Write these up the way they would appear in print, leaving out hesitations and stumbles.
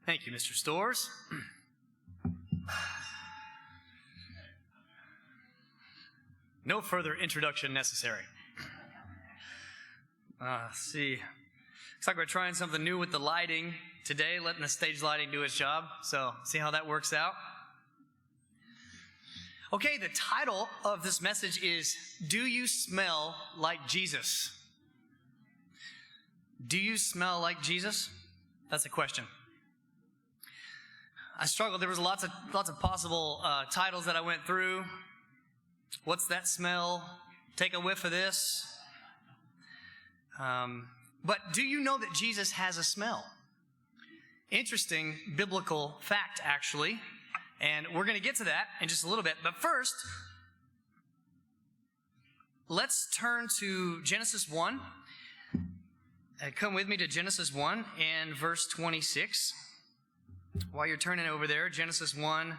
Thank you, Mr. Storrs. No further introduction necessary. Let's see. Looks like we're trying something new with the lighting today, letting the stage lighting do its job. So, see how that works out? Okay, the title of this message is, Do You Smell Like Jesus? Do you smell like Jesus? That's a question. I struggled. There was lots of possible titles that I went through. What's that smell? Take a whiff of this. But do you know that Jesus has a smell? Interesting biblical fact, actually. And we're going to get to that in just a little bit. But first, let's turn to Genesis 1. Come with me to Genesis 1 and verse 26. While you're turning over there, Genesis 1,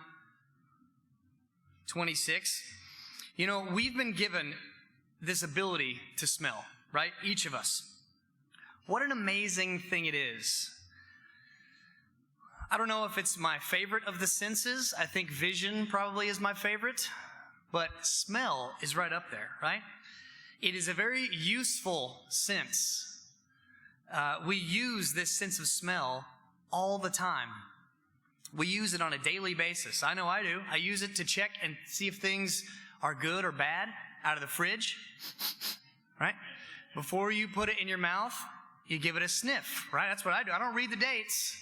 26. You know, we've been given this ability to smell, right? Each of us. What an amazing thing it is. I don't know if it's my favorite of the senses. I think vision probably is my favorite. But smell is right up there, right? It is a very useful sense. We use this sense of smell all the time. We use it on a daily basis. I know I do. I use it to check and see if things are good or bad out of the fridge, right? Before you put it in your mouth, you give it a sniff, right? That's what I do. I don't read the dates.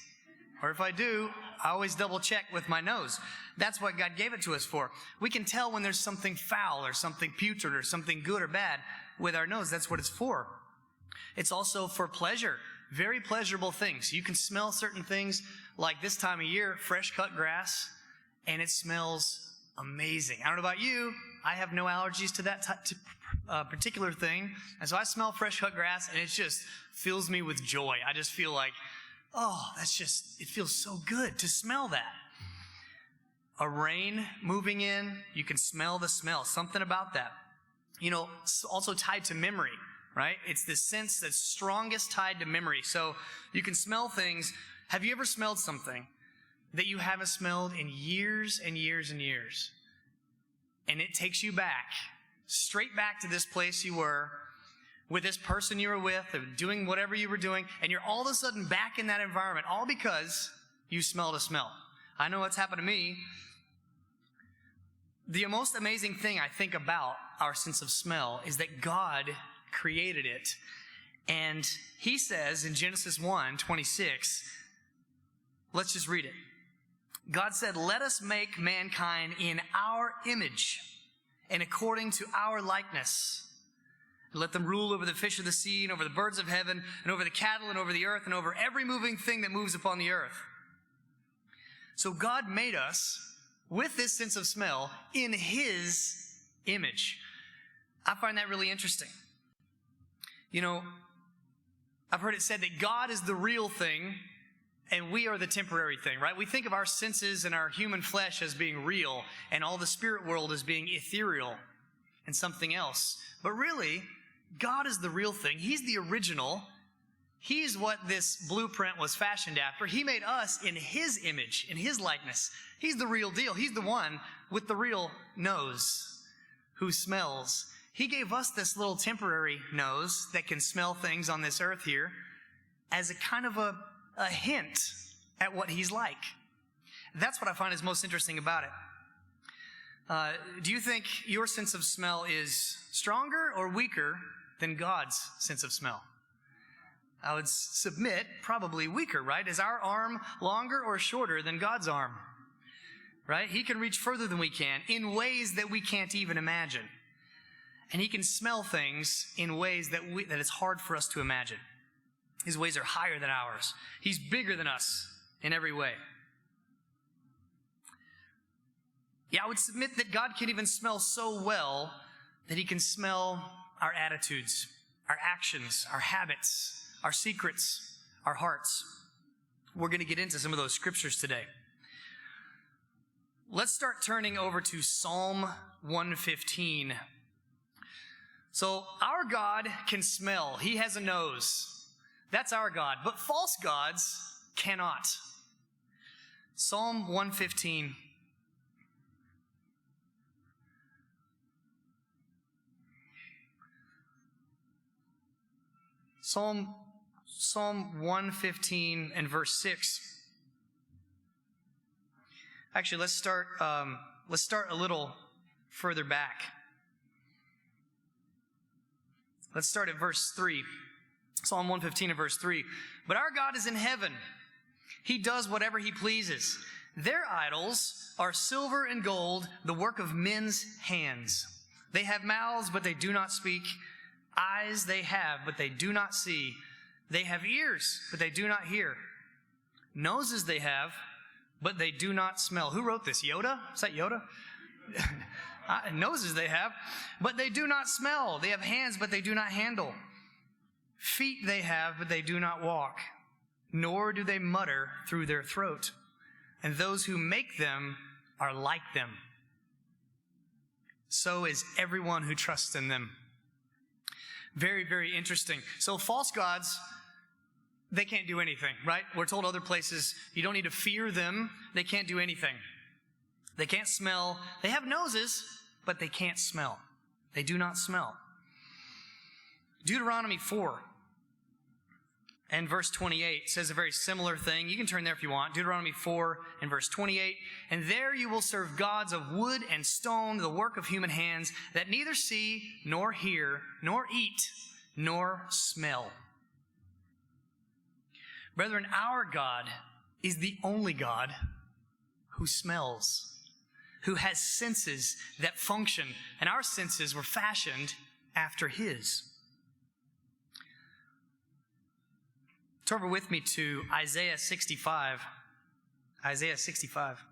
Or if I do, I always double check with my nose. That's what God gave it to us for. We can tell when there's something foul or something putrid or something good or bad with our nose. That's what it's for. It's also for pleasure. Very pleasurable things. You can smell certain things like this time of year, fresh cut grass, and it smells amazing. I don't know about you. I have no allergies to that particular thing. And so I smell fresh cut grass and it just fills me with joy. I just feel like, oh, it feels so good to smell that. A rain moving in, you can smell the smell. Something about that. You know, it's also tied to memory. Right? It's this sense that's strongest tied to memory. So you can smell things. Have you ever smelled something that you haven't smelled in years and years and years? And it takes you back, straight back to this place you were, with this person you were with, or doing whatever you were doing, and you're all of a sudden back in that environment, all because you smelled a smell. I know what's happened to me. The most amazing thing I think about our sense of smell is that God created it. And he says in Genesis 1, 26, let's just read it. God said, let us make mankind in our image and according to our likeness. Let them rule over the fish of the sea and over the birds of heaven and over the cattle and over the earth and over every moving thing that moves upon the earth. So God made us with this sense of smell in his image. I find that really interesting. You know, I've heard it said that God is the real thing and we are the temporary thing, right? We think of our senses and our human flesh as being real and all the spirit world as being ethereal and something else. But really, God is the real thing. He's the original. He's what this blueprint was fashioned after. He made us in his image, in his likeness. He's the real deal. He's the one with the real nose who smells. He gave us this little temporary nose that can smell things on this earth here as a kind of a hint at what he's like. That's what I find is most interesting about it. Do you think your sense of smell is stronger or weaker than God's sense of smell? I would submit probably weaker, right? Is our arm longer or shorter than God's arm? Right? He can reach further than we can in ways that we can't even imagine. And he can smell things in ways that it's hard for us to imagine. His ways are higher than ours. He's bigger than us in every way. Yeah, I would submit that God can even smell so well that he can smell our attitudes, our actions, our habits, our secrets, our hearts. We're going to get into some of those scriptures today. Let's start turning over to Psalm 115. So our God can smell. He has a nose. That's our God. But false gods cannot. Psalm 115. Psalm 115 and verse 6. Actually, let's start a little further back. Let's start at verse 3. Psalm 115 and verse 3. But our God is in heaven. He does whatever he pleases. Their idols are silver and gold, the work of men's hands. They have mouths, but they do not speak. Eyes they have, but they do not see. They have ears, but they do not hear. Noses they have, but they do not smell. Who wrote this? Yoda? Is that Yoda? Noses they have, but they do not smell. They have hands, but they do not handle. Feet they have, but they do not walk. Nor do they mutter through their throat. And those who make them are like them. So is everyone who trusts in them. Very, very interesting. So false gods, they can't do anything, right? We're told other places you don't need to fear them. They can't do anything. They can't smell. They have noses, but they can't smell. They do not smell. Deuteronomy 4 and verse 28 says a very similar thing. You can turn there if you want. Deuteronomy 4 and verse 28. And there you will serve gods of wood and stone, the work of human hands, that neither see, nor hear, nor eat, nor smell. Brethren, our God is the only God who smells, who has senses that function, and our senses were fashioned after his. Turn over with me to Isaiah 65. Isaiah 65.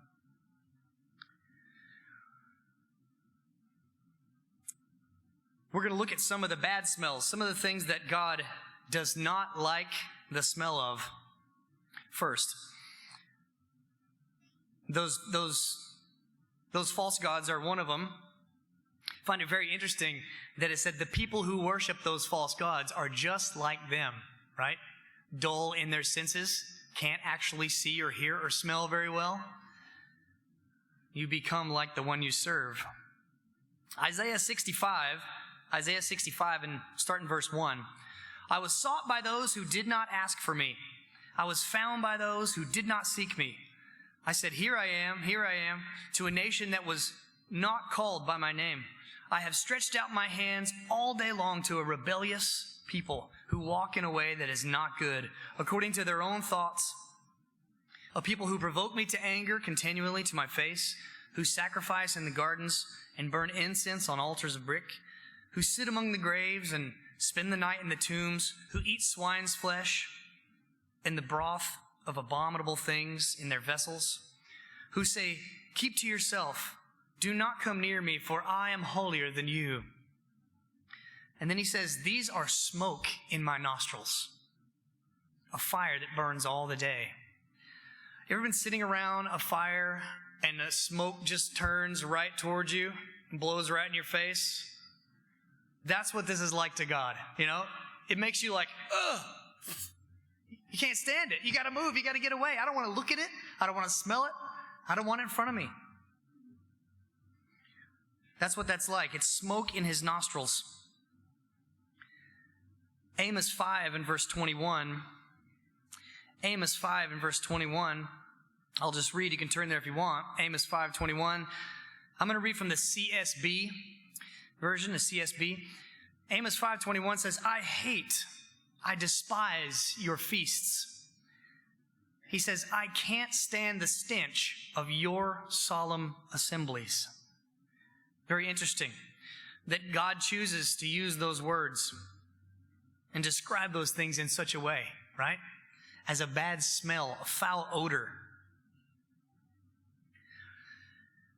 We're going to look at some of the bad smells, some of the things that God does not like the smell of. First, those false gods are one of them. I find it very interesting that it said the people who worship those false gods are just like them, right? Dull in their senses, can't actually see or hear or smell very well. You become like the one you serve. Isaiah 65, and start in verse 1. I was sought by those who did not ask for me. I was found by those who did not seek me. I said, here I am, to a nation that was not called by my name. I have stretched out my hands all day long to a rebellious people who walk in a way that is not good, according to their own thoughts. A people who provoke me to anger continually to my face, who sacrifice in the gardens and burn incense on altars of brick, who sit among the graves and spend the night in the tombs, who eat swine's flesh and the broth of abominable things in their vessels, who say, keep to yourself, do not come near me, for I am holier than you. And then he says, these are smoke in my nostrils, a fire that burns all the day. You ever been sitting around a fire and the smoke just turns right towards you and blows right in your face? That's what this is like to God, you know? It makes you like, ugh. You can't stand it. You got to move. You got to get away. I don't want to look at it. I don't want to smell it. I don't want it in front of me. That's what that's like. It's smoke in his nostrils. Amos 5 and verse 21. Amos 5 and verse 21. I'll just read. You can turn there if you want. Amos 5:21. I'm going to read from the CSB version, the CSB. Amos 5:21 says, I despise your feasts. He says, I can't stand the stench of your solemn assemblies. Very interesting that God chooses to use those words and describe those things in such a way, right? As a bad smell, a foul odor.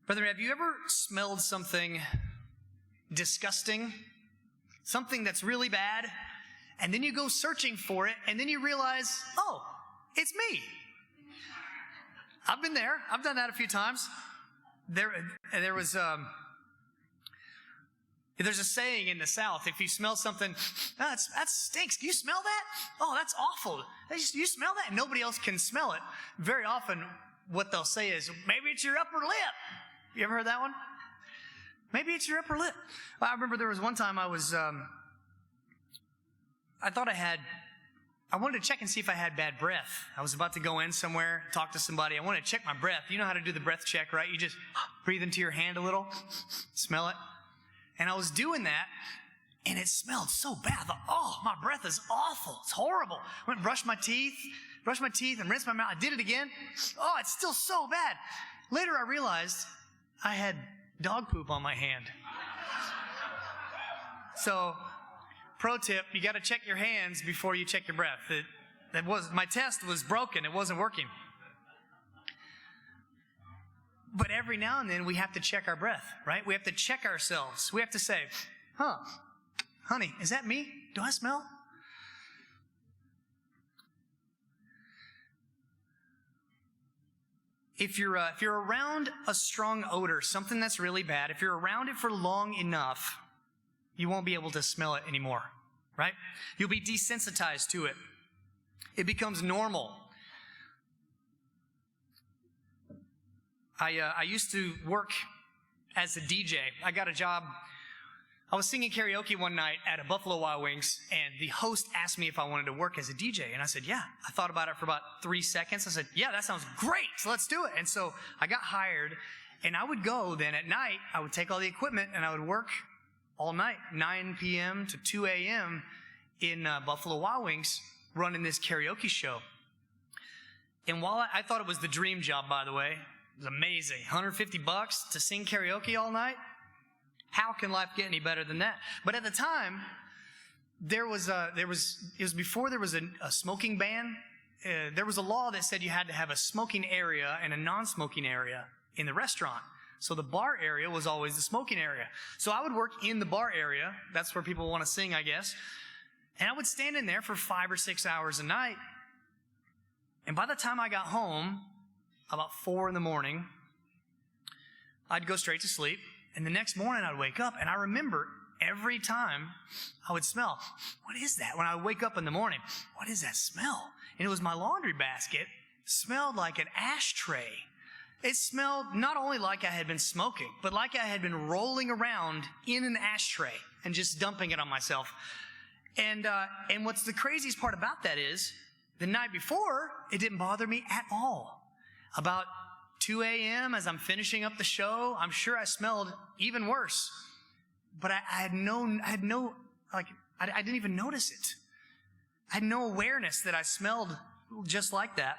Brother, have you ever smelled something disgusting? Something that's really bad? And then you go searching for it, and then you realize, oh, it's me. I've been there. I've done that a few times. There's a saying in the South, if you smell something, that stinks. Do you smell that? Oh, that's awful. You smell that? And nobody else can smell it. Very often, what they'll say is, maybe it's your upper lip. You ever heard that one? Maybe it's your upper lip. I remember there was one time I wanted to check and see if I had bad breath. I was about to go in somewhere, talk to somebody. I wanted to check my breath. You know how to do the breath check, right? You just breathe into your hand a little, smell it. And I was doing that, and it smelled so bad. I thought, oh, my breath is awful. It's horrible. I went and brushed my teeth and rinsed my mouth. I did it again. Oh, it's still so bad. Later I realized I had dog poop on my hand. So, pro tip, you got to check your hands before you check your breath. My test was broken. It wasn't working. But every now and then we have to check our breath, right? We have to check ourselves. We have to say, honey, is that me? Do I smell? If you're around a strong odor, something that's really bad, if you're around it for long enough, you won't be able to smell it anymore, right? You'll be desensitized to it. It becomes normal. I used to work as a DJ. I got a job. I was singing karaoke one night at a Buffalo Wild Wings, and the host asked me if I wanted to work as a DJ. And I said, yeah. I thought about it for about 3 seconds. I said, yeah, that sounds great. So let's do it. And so I got hired, and I would go then at night. I would take all the equipment, and I would work all night, 9 p.m. to 2 a.m. in Buffalo Wild Wings, running this karaoke show. And while I thought it was the dream job, by the way, it was amazing. $150 to sing karaoke all night. How can life get any better than that? But at the time, it was before there was a smoking ban. There was a law that said you had to have a smoking area and a non-smoking area in the restaurant. So the bar area was always the smoking area. So I would work in the bar area. That's where people want to sing, I guess. And I would stand in there for 5 or 6 hours a night. And by the time I got home, about 4 in the morning, I'd go straight to sleep. And the next morning I'd wake up, and I remember every time I would smell, what is that? When I would wake up in the morning, what is that smell? And it was my laundry basket. Smelled like an ashtray. It smelled not only like I had been smoking, but like I had been rolling around in an ashtray and just dumping it on myself. And what's the craziest part about that is, the night before, it didn't bother me at all. About 2 a.m. as I'm finishing up the show, I'm sure I smelled even worse. But I didn't even notice it. I had no awareness that I smelled just like that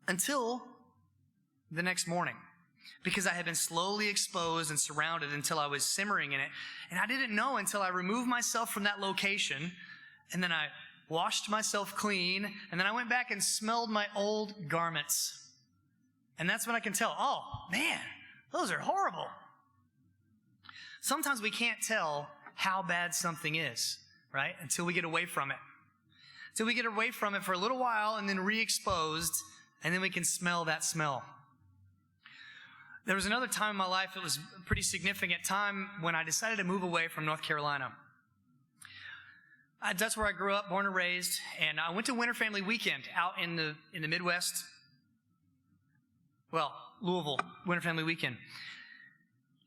until the next morning, because I had been slowly exposed and surrounded until I was simmering in it. And I didn't know until I removed myself from that location, and then I washed myself clean, and then I went back and smelled my old garments. And that's when I can tell, oh, man, those are horrible. Sometimes we can't tell how bad something is, right, until we get away from it. Until we get away from it for a little while and then re-exposed, and then we can smell that smell. There was another time in my life, it was a pretty significant time, when I decided to move away from North Carolina. That's where I grew up, born and raised, and I went to Winter Family Weekend out in the Midwest. Well, Louisville, Winter Family Weekend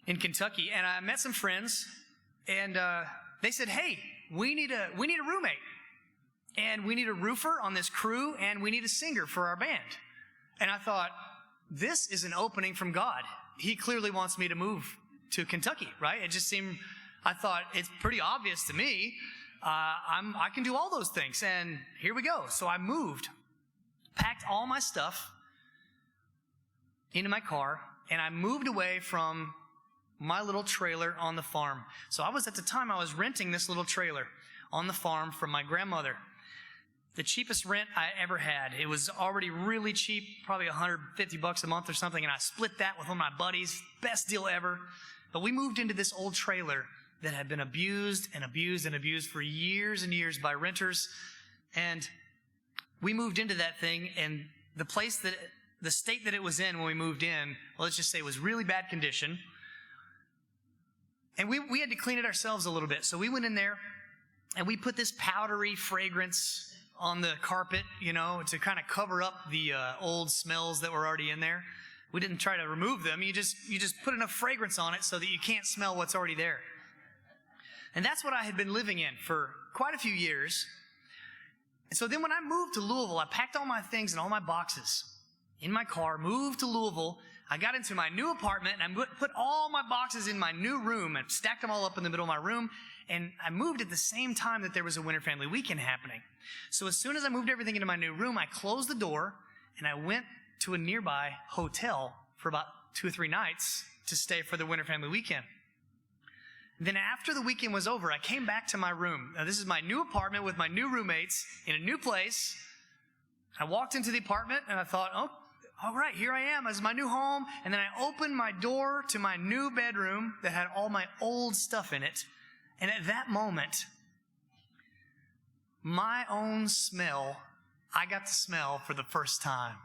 in Kentucky. And I met some friends, and they said, hey, we need a roommate, and we need a roofer on this crew, and we need a singer for our band. And I thought, this is an opening from God. He clearly wants me to move to Kentucky, right? It just seemed, I thought, it's pretty obvious to me. I can do all those things, and here we go. So I moved, packed all my stuff into my car, and I moved away from my little trailer on the farm. So at the time, I was renting this little trailer on the farm from my grandmother. The cheapest rent I ever had. It was already really cheap, probably $150 a month or something, and I split that with one of my buddies. Best deal ever. But we moved into this old trailer that had been abused and abused and abused for years and years by renters. And we moved into that thing, and the state that it was in when we moved in, well, let's just say it was really bad condition. And we had to clean it ourselves a little bit. So we went in there, and we put this powdery fragrance on the carpet, to kind of cover up the old smells that were already in there. We didn't try to remove them. You just put enough fragrance on it so that you can't smell what's already there. And that's what I had been living in for quite a few years. And so then when I moved to Louisville, I packed all my things and all my boxes in my car, moved to Louisville. I got into my new apartment, and I put all my boxes in my new room and stacked them all up in the middle of my room. And I moved at the same time that there was a Winter Family Weekend happening. So as soon as I moved everything into my new room, I closed the door, and I went to a nearby hotel for about 2 or 3 nights to stay for the Winter Family Weekend. Then after the weekend was over, I came back to my room. Now, this is my new apartment with my new roommates in a new place. I walked into the apartment, and I thought, oh, all right, here I am. This is my new home. And then I opened my door to my new bedroom that had all my old stuff in it. And at that moment, my own smell, I got to smell for the first time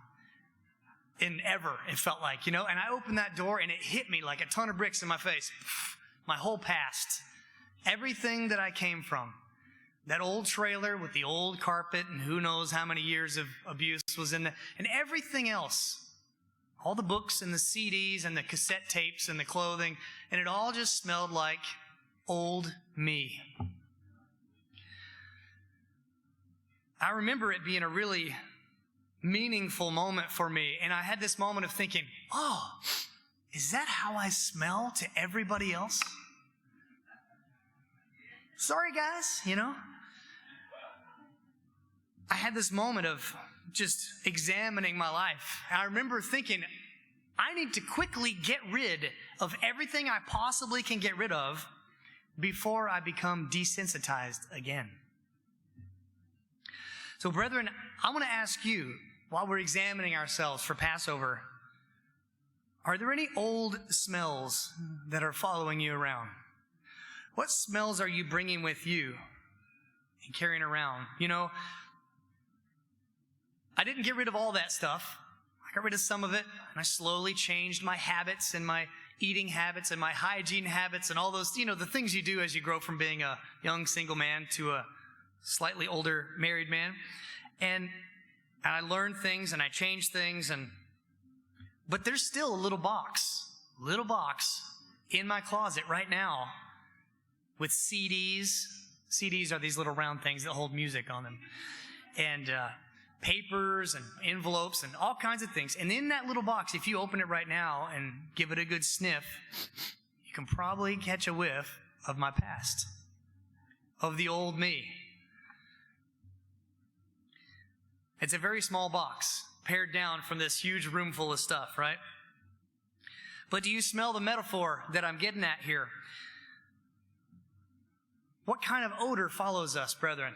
in ever, it felt like, And I opened that door, and it hit me like a ton of bricks in my face. My whole past, everything that I came from, that old trailer with the old carpet and who knows how many years of abuse was in there, and everything else, all the books and the CDs and the cassette tapes and the clothing, and it all just smelled like old me. I remember it being a really meaningful moment for me, and I had this moment of thinking, oh, is that how I smell to everybody else? Sorry, guys, I had this moment of just examining my life. And I remember thinking, I need to quickly get rid of everything I possibly can get rid of before I become desensitized again. So, brethren, I want to ask you, while we're examining ourselves for Passover, are there any old smells that are following you around? What smells are you bringing with you and carrying around? I didn't get rid of all that stuff. I got rid of some of it, and I slowly changed my habits and my eating habits and my hygiene habits and all those, the things you do as you grow from being a young single man to a slightly older married man. And I learned things and I changed things, but there's still a little box in my closet right now with CDs. CDs are these little round things that hold music on them. And papers and envelopes and all kinds of things. And in that little box, if you open it right now and give it a good sniff, you can probably catch a whiff of my past, of the old me. It's a very small box, pared down from this huge room full of stuff, right? But do you smell the metaphor that I'm getting at here? What kind of odor follows us, brethren?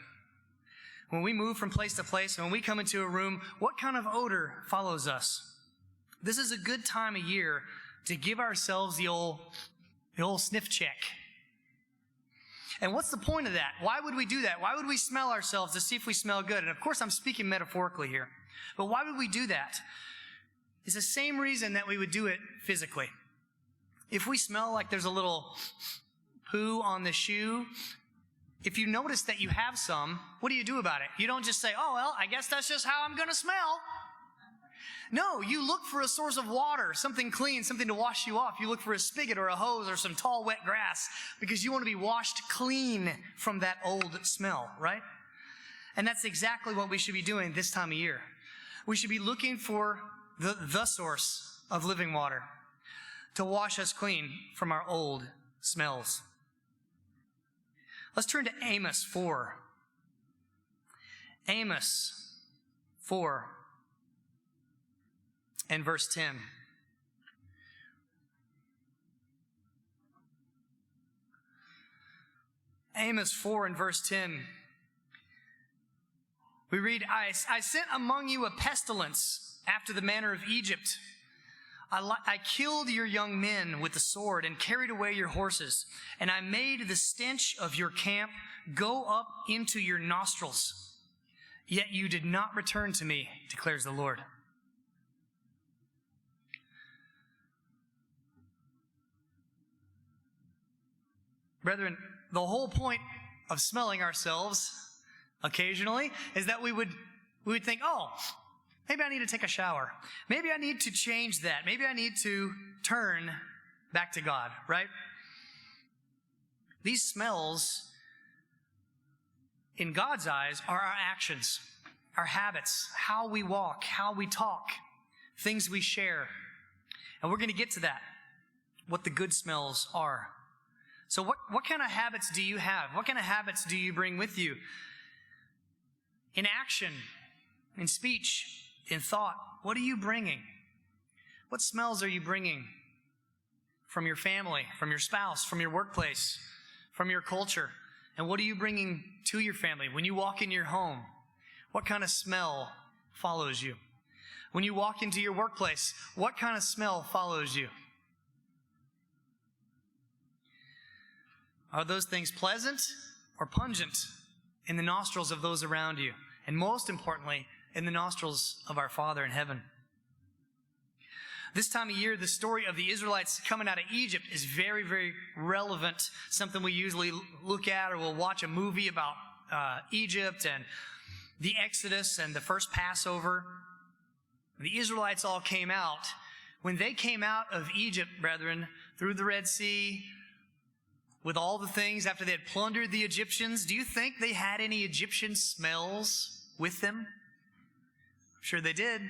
When we move from place to place, when we come into a room, what kind of odor follows us? This is a good time of year to give ourselves the old sniff check. And what's the point of that? Why would we do that? Why would we smell ourselves to see if we smell good? And of course, I'm speaking metaphorically here. But why would we do that? It's the same reason that we would do it physically. If we smell like there's a little poo on the shoe, if you notice that you have some, what do you do about it? You don't just say, oh, well, I guess that's just how I'm going to smell. No, you look for a source of water, something clean, something to wash you off. You look for a spigot or a hose or some tall, wet grass because you want to be washed clean from that old smell, right? And that's exactly what we should be doing this time of year. We should be looking for the source of living water to wash us clean from our old smells. Let's turn to Amos 4. Amos 4 and verse 10. Amos 4 and verse 10. We read, I sent among you a pestilence after the manner of Egypt. I killed your young men with the sword and carried away your horses, and I made the stench of your camp go up into your nostrils. Yet you did not return to me, declares the Lord. Brethren, the whole point of smelling ourselves, occasionally, is that we would think, oh, maybe I need to take a shower. Maybe I need to change that. Maybe I need to turn back to God, right? These smells, in God's eyes, are our actions, our habits, how we walk, how we talk, things we share. And we're going to get to that, what the good smells are. So what kind of habits do you have? What kind of habits do you bring with you? In action, in speech, in thought, what are you bringing? What smells are you bringing from your family, from your spouse, from your workplace, from your culture? And what are you bringing to your family? When you walk in your home, what kind of smell follows you? When you walk into your workplace, what kind of smell follows you? Are those things pleasant or pungent in the nostrils of those around you? And most importantly, in the nostrils of our Father in heaven. This time of year, the story of the Israelites coming out of Egypt is very, very relevant. Something we usually look at, or we'll watch a movie about Egypt and the Exodus and the first Passover. The Israelites all came out. When they came out of Egypt, brethren, through the Red Sea, with all the things after they had plundered the Egyptians, do you think they had any Egyptian smells with them? I'm sure they did.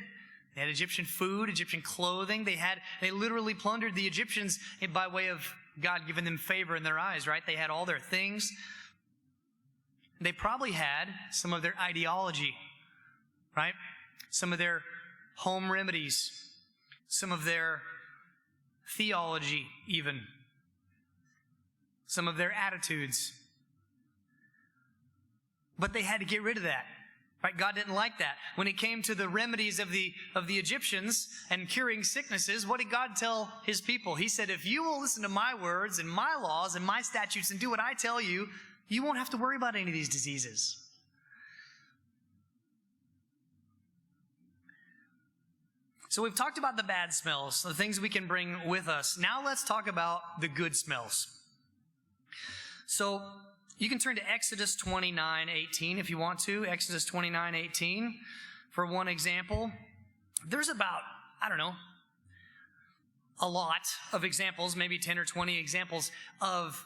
They had Egyptian food, Egyptian clothing. They literally plundered the Egyptians by way of God giving them favor in their eyes, right? They had all their things. They probably had some of their ideology, right? Some of their home remedies, some of their theology even, some of their attitudes. But they had to get rid of that. Right? God didn't like that. When it came to the remedies of the Egyptians and curing sicknesses, what did God tell his people? He said, if you will listen to my words and my laws and my statutes and do what I tell you, you won't have to worry about any of these diseases. So we've talked about the bad smells, the things we can bring with us. Now let's talk about the good smells. So you can turn to Exodus 29:18 if you want to. Exodus 29:18 for one example. There's about, a lot of examples, maybe 10 or 20 examples of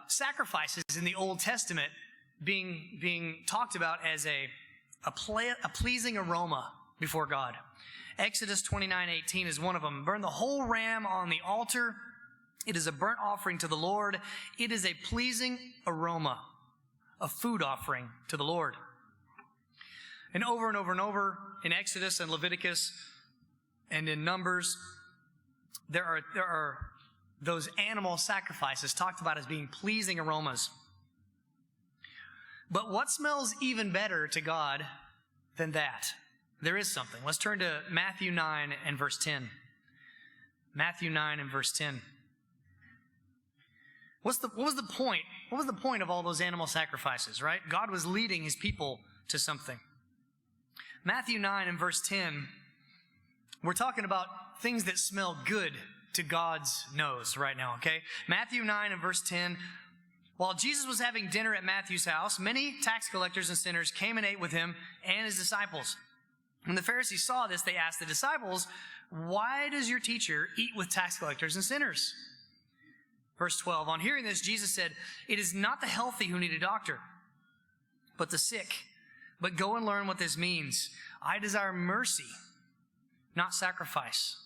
sacrifices in the Old Testament being talked about as a pleasing aroma before God. Exodus 29:18 is one of them. Burn the whole ram on the altar. It is a burnt offering to the Lord. It is a pleasing aroma, a food offering to the Lord. And over and over and over in Exodus and Leviticus and in Numbers, there are those animal sacrifices talked about as being pleasing aromas. But what smells even better to God than that? There is something. Let's turn to Matthew 9 and verse 10. Matthew 9 and verse 10. What was the point? What was the point of all those animal sacrifices, right? God was leading his people to something. Matthew 9 and verse 10, we're talking about things that smell good to God's nose right now, okay? Matthew 9 and verse 10, while Jesus was having dinner at Matthew's house, many tax collectors and sinners came and ate with him and his disciples. When the Pharisees saw this, they asked the disciples, why does your teacher eat with tax collectors and sinners? Verse 12, on hearing this, Jesus said, it is not the healthy who need a doctor, but the sick. But go and learn what this means. I desire mercy, not sacrifice.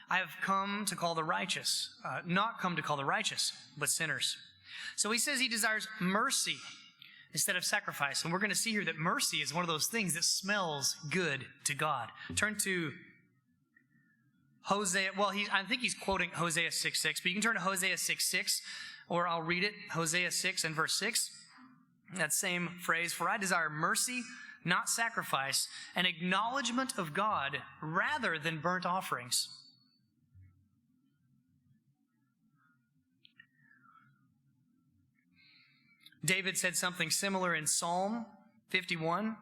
I have come to call the righteous, not come to call the righteous, but sinners. So he says he desires mercy instead of sacrifice. And we're going to see here that mercy is one of those things that smells good to God. Turn to Hosea, I think he's quoting Hosea 6:6, but you can turn to Hosea 6:6, or I'll read it, Hosea 6 and verse 6. That same phrase, for I desire mercy, not sacrifice, an acknowledgement of God rather than burnt offerings. David said something similar in Psalm 51.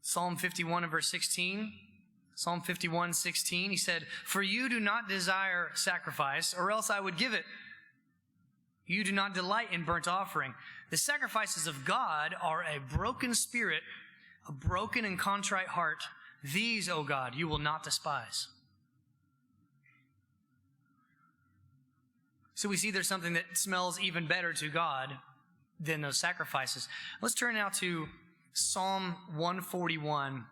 Psalm 51 and verse 16. Psalm 51:16. He said, for you do not desire sacrifice, or else I would give it. You do not delight in burnt offering. The sacrifices of God are a broken spirit, a broken and contrite heart. These, O God, you will not despise. So we see there's something that smells even better to God than those sacrifices. Let's turn now to Psalm 141.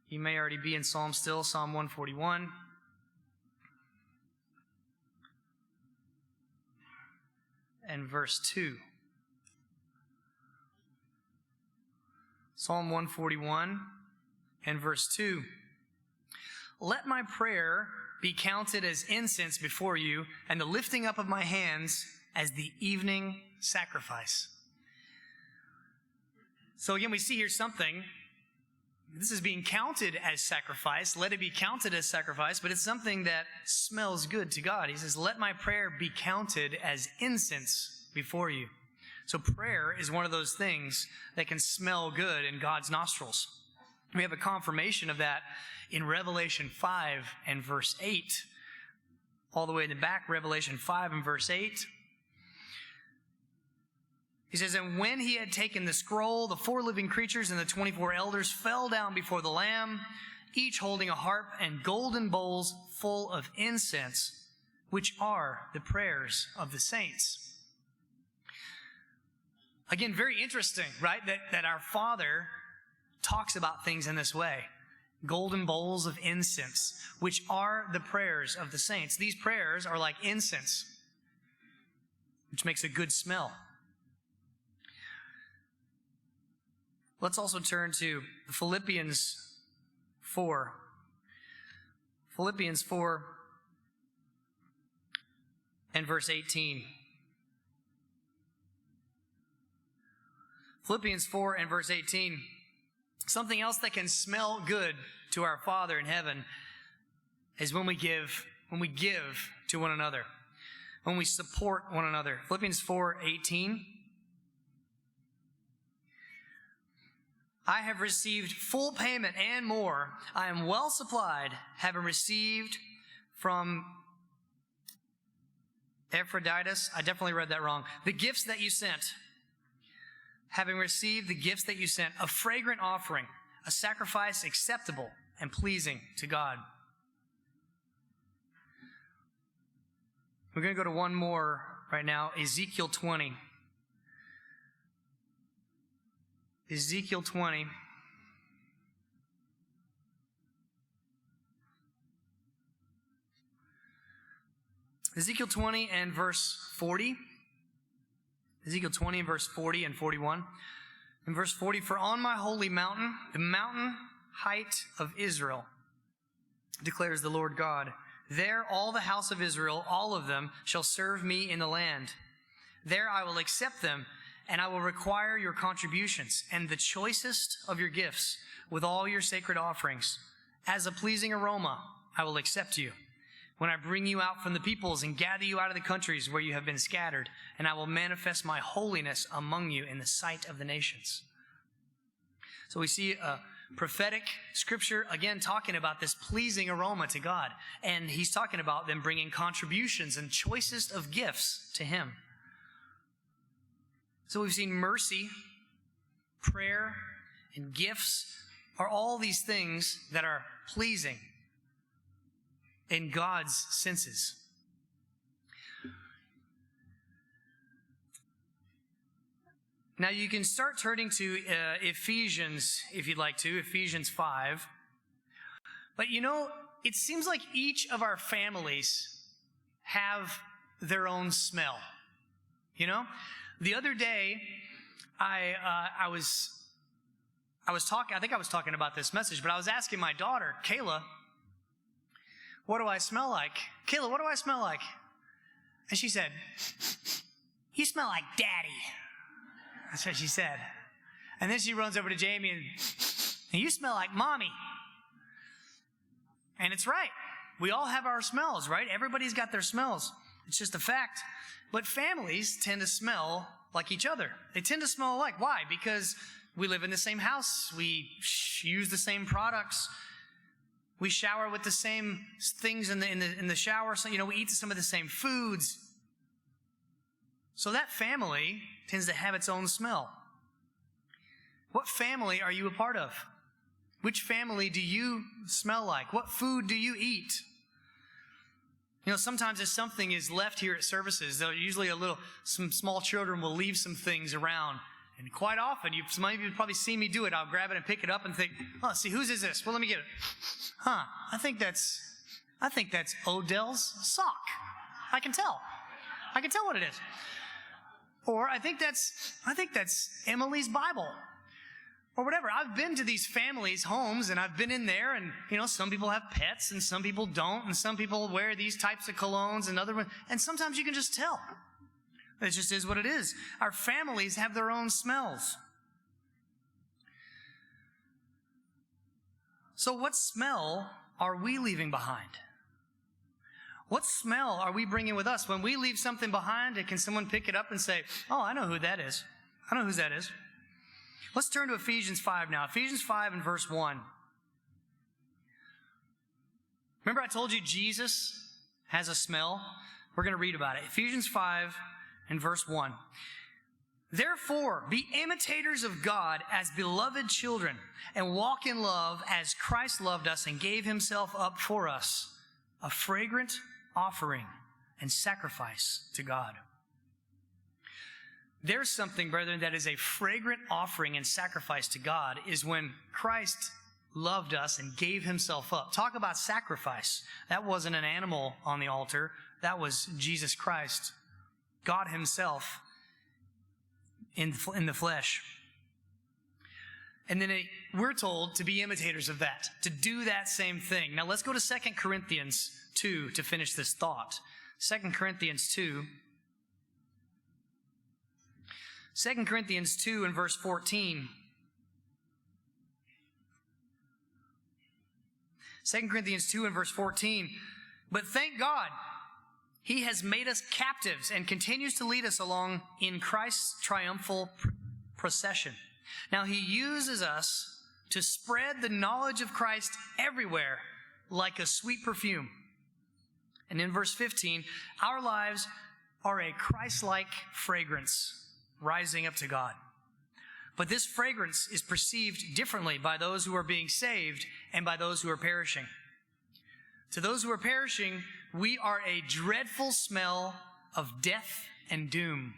You may already be in Psalm still, Psalm 141. And verse 2. Psalm 141 and verse 2. Let my prayer be counted as incense before you, and the lifting up of my hands as the evening sacrifice. So again, we see here something. This is being counted as sacrifice. Let it be counted as sacrifice, but it's something that smells good to God. He says, let my prayer be counted as incense before you. So prayer is one of those things that can smell good in God's nostrils. We have a confirmation of that in Revelation 5 and verse 8. All the way in the back, Revelation 5 and verse 8. He says, and when he had taken the scroll, the 4 living creatures and the 24 elders fell down before the Lamb, each holding a harp and golden bowls full of incense, which are the prayers of the saints. Again, very interesting, right? That our Father talks about things in this way. Golden bowls of incense, which are the prayers of the saints. These prayers are like incense, which makes a good smell. Let's also turn to Philippians 4. Philippians 4 and verse 18. Philippians 4 and verse 18. Something else that can smell good to our Father in heaven is when we give to one another, when we support one another. Philippians 4:18. I have received full payment and more. I am well supplied, having received from Epaphroditus. I definitely read that wrong. The gifts that you sent. Having received the gifts that you sent, a fragrant offering, a sacrifice acceptable and pleasing to God. We're going to go to one more right now, Ezekiel 20. Ezekiel 20. Ezekiel 20 and verse 40. Ezekiel 20 and verse 40 and 41. In verse 40, for on my holy mountain, the mountain height of Israel, declares the Lord God, there all the house of Israel, all of them, shall serve me in the land. There I will accept them, and I will require your contributions and the choicest of your gifts with all your sacred offerings. As a pleasing aroma, I will accept you. When I bring you out from the peoples and gather you out of the countries where you have been scattered, and I will manifest my holiness among you in the sight of the nations. So we see a prophetic scripture, again, talking about this pleasing aroma to God. And he's talking about them bringing contributions and choicest of gifts to him. So we've seen mercy, prayer, and gifts are all these things that are pleasing in God's senses. Now you can start turning to Ephesians, if you'd like to, Ephesians 5. But you know, it seems like each of our families have their own smell. You know? The other day, I was talking, I think I was talking about this message, but I was asking my daughter, Kayla, what do I smell like? Kayla, what do I smell like? And she said, you smell like Daddy. That's what she said. And then she runs over to Jamie and you smell like Mommy. And it's right. We all have our smells, right? Everybody's got their smells. It's just a fact. But families tend to smell like each other. They tend to smell alike. Why? Because we live in the same house. We use the same products. We shower with the same things in the shower. So, you know, we eat some of the same foods. So that family tends to have its own smell. What family are you a part of? Which family do you smell like? What food do you eat? You know, sometimes if something is left here at services, usually some small children will leave some things around. And quite often, some of you have probably seen me do it. I'll grab it and pick it up and think, oh, see, whose is this? Well, let me get it. I think that's Odell's sock. I can tell what it is. Or I think that's Emily's Bible. Or whatever. I've been to these families' homes, and I've been in there, and, you know, some people have pets, and some people don't, and some people wear these types of colognes, and other ones, and sometimes you can just tell. It just is what it is. Our families have their own smells. So what smell are we leaving behind? What smell are we bringing with us? When we leave something behind, can someone pick it up and say, oh, I know who that is. I know whose that is. Let's turn to Ephesians 5 now. Ephesians 5 and verse 1. Remember I told you Jesus has a smell? We're going to read about it. Ephesians 5 and verse 1. Therefore, be imitators of God as beloved children, and walk in love as Christ loved us and gave himself up for us, a fragrant offering and sacrifice to God. There's something, brethren, that is a fragrant offering and sacrifice to God, is when Christ loved us and gave himself up. Talk about sacrifice. That wasn't an animal on the altar. That was Jesus Christ, God himself in the flesh. And then we're told to be imitators of that, to do that same thing. Now let's go to 2 Corinthians 2 to finish this thought. 2 Corinthians 2. 2 Corinthians 2 and verse 14. 2 Corinthians 2 and verse 14. But thank God, he has made us captives and continues to lead us along in Christ's triumphal procession. Now he uses us to spread the knowledge of Christ everywhere like a sweet perfume. And in verse 15, our lives are a Christ-like fragrance rising up to God. But this fragrance is perceived differently by those who are being saved and by those who are perishing. To those who are perishing, we are a dreadful smell of death and doom.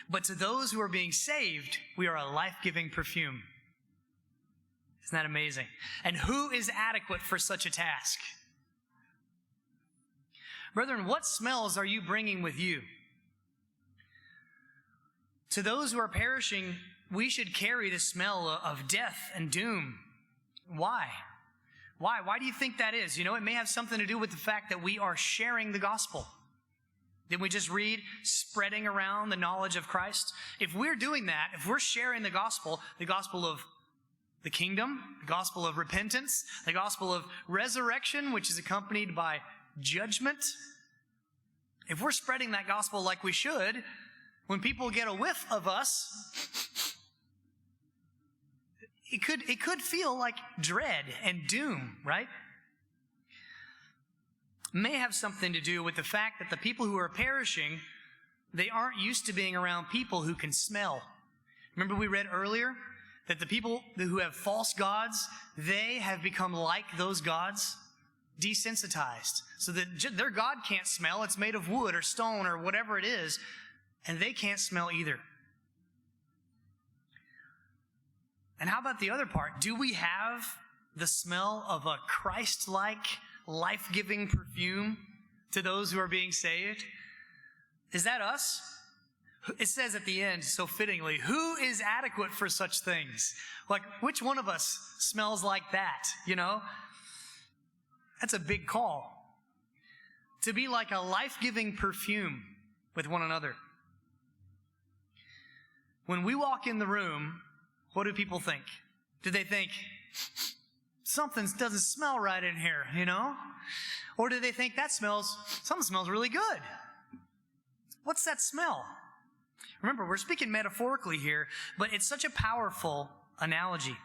But to those who are being saved, we are a life-giving perfume. Isn't that amazing? And who is adequate for such a task? Brethren, what smells are you bringing with you? To those who are perishing, we should carry the smell of death and doom. Why? Why do you think that is? You know, it may have something to do with the fact that we are sharing the gospel. Didn't we just read spreading around the knowledge of Christ? If we're doing that, if we're sharing the gospel of the kingdom, the gospel of repentance, the gospel of resurrection, which is accompanied by judgment, if we're spreading that gospel like we should, when people get a whiff of us, it could feel like dread and doom, right? May have something to do with the fact that the people who are perishing, they aren't used to being around people who can smell. Remember we read earlier that the people who have false gods, they have become like those gods, desensitized, so that their God can't smell. It's made of wood or stone or whatever it is, and they can't smell either. And how about the other part? Do we have the smell of a Christ-like, life-giving perfume to those who are being saved? Is that us? It says at the end, so fittingly, who is adequate for such things? Like, which one of us smells like that, you know? That's a big call. To be like a life-giving perfume with one another. When we walk in the room, what do people think? Do they think, something doesn't smell right in here, you know? Or do they think something smells really good? What's that smell? Remember, we're speaking metaphorically here, but it's such a powerful analogy.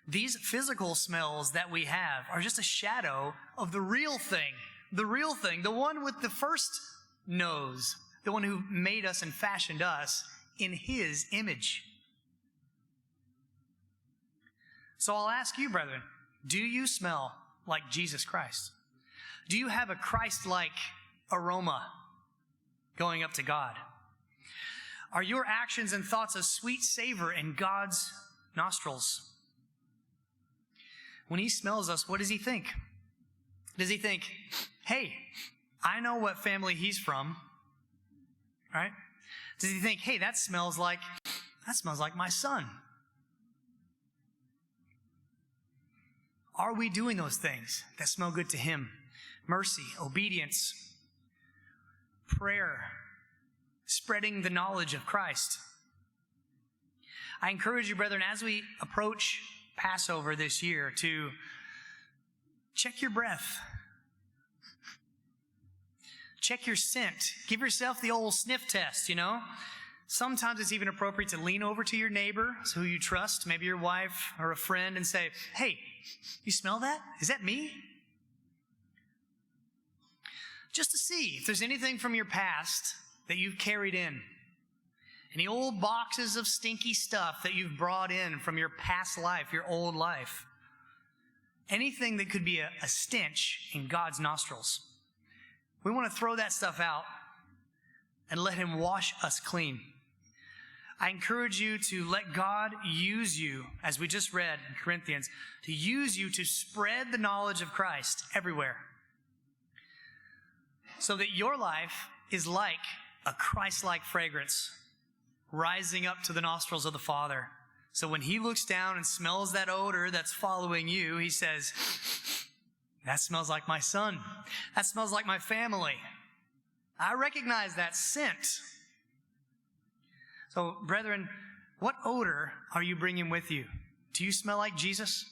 These physical smells that we have are just a shadow of the real thing, the one with the first nose, the one who made us and fashioned us in his image. So I'll ask you, brethren, do you smell like Jesus Christ? Do you have a Christ-like aroma going up to God? Are your actions and thoughts a sweet savor in God's nostrils? When he smells us, what does he think? Does he think, hey, I know what family he's from, right? Does he think, hey, that smells like my son? Are we doing those things that smell good to him? Mercy, obedience, prayer, spreading the knowledge of Christ. I encourage you, brethren, as we approach Passover this year, to check your breath. Check your scent. Give yourself the old sniff test, you know. Sometimes it's even appropriate to lean over to your neighbor, who you trust, maybe your wife or a friend, and say, hey, you smell that? Is that me? Just to see if there's anything from your past that you've carried in. Any old boxes of stinky stuff that you've brought in from your past life, your old life. Anything that could be a stench in God's nostrils. We want to throw that stuff out and let him wash us clean. I encourage you to let God use you, as we just read in Corinthians, to use you to spread the knowledge of Christ everywhere. So that your life is like a Christ-like fragrance rising up to the nostrils of the Father. So when he looks down and smells that odor that's following you, he says, that smells like my son. That smells like my family. I recognize that scent. So, brethren, what odor are you bringing with you? Do you smell like Jesus?